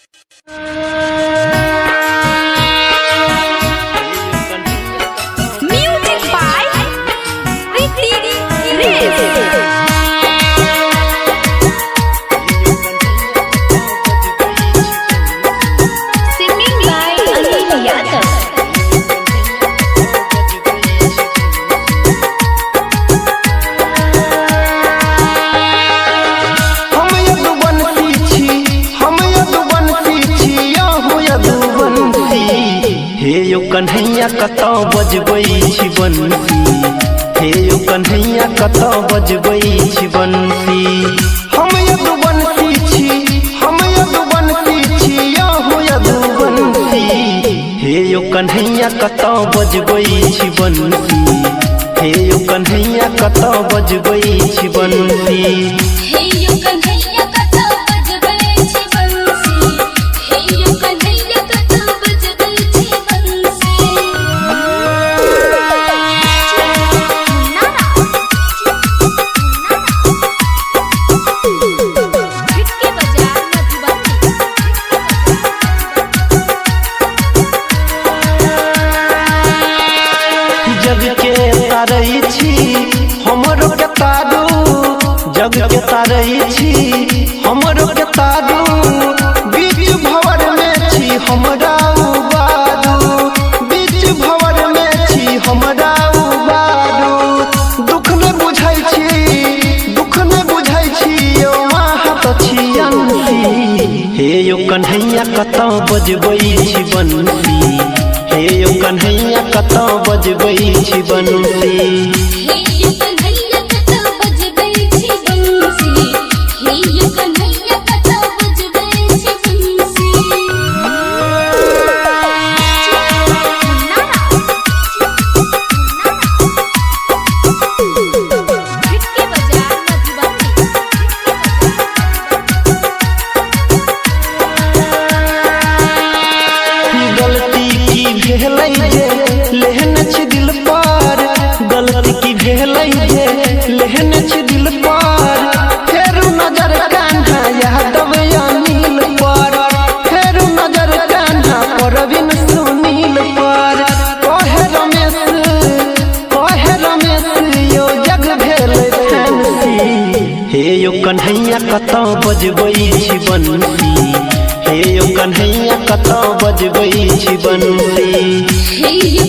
Music by Ritik Riz. Singing by Anil Yadav. हे यो कन्हैया कतौ बजबै छी बंसी, हे यो कन्हैया कतौ बजबै छी बंसी। हम यदु बंसी छी, हम यदु बंसी छी, हो यदु बंसी। हे यो कन्हैया कतौ बजबै छी बंसी, हे यो कन्हैया कतौ बजबै छी बंसी। हे यो कन्हैया कतौ बजबै छी बंसी, हे यो कन्हैया कतौ बजबै छी बंसी। झटके बजा मधुबनी। जग के तारै छी हमरो के तारू, जग के तारै छी हमरो के तारू। बीच भंवर में छी हमरा उबारू, बीच भंवर में छी हमरा उबारू। दुख न बुझै छी, दुख न बुझै छी, यो माहत छी अंसी। हे यो कन्हैया कतौ बजबै छी बंसी, हे यो कन्हैया कतौ बजबै छी बंसी। हे यो कन्हैया कतौ बजबै छी बंसी, हे यो कन्हैया कतौ बजबै छी बंसी। झटके बजा मधुबनी। गलती की भेलै जे लेहन छी दिल पर, गलती की भेलै जे लेहन छी दिल पर। फेरू नजर कान्हा यादव अनिल पर, फेरू नजर कान्हा परवीन सुनील पर। कहे रमेश यो जग भेल फैंसी। हे यो कन्हैया कतौ बजबै छी बंसी, हे यो कन्हैया कतौ बजबै छी बंसी। हे यो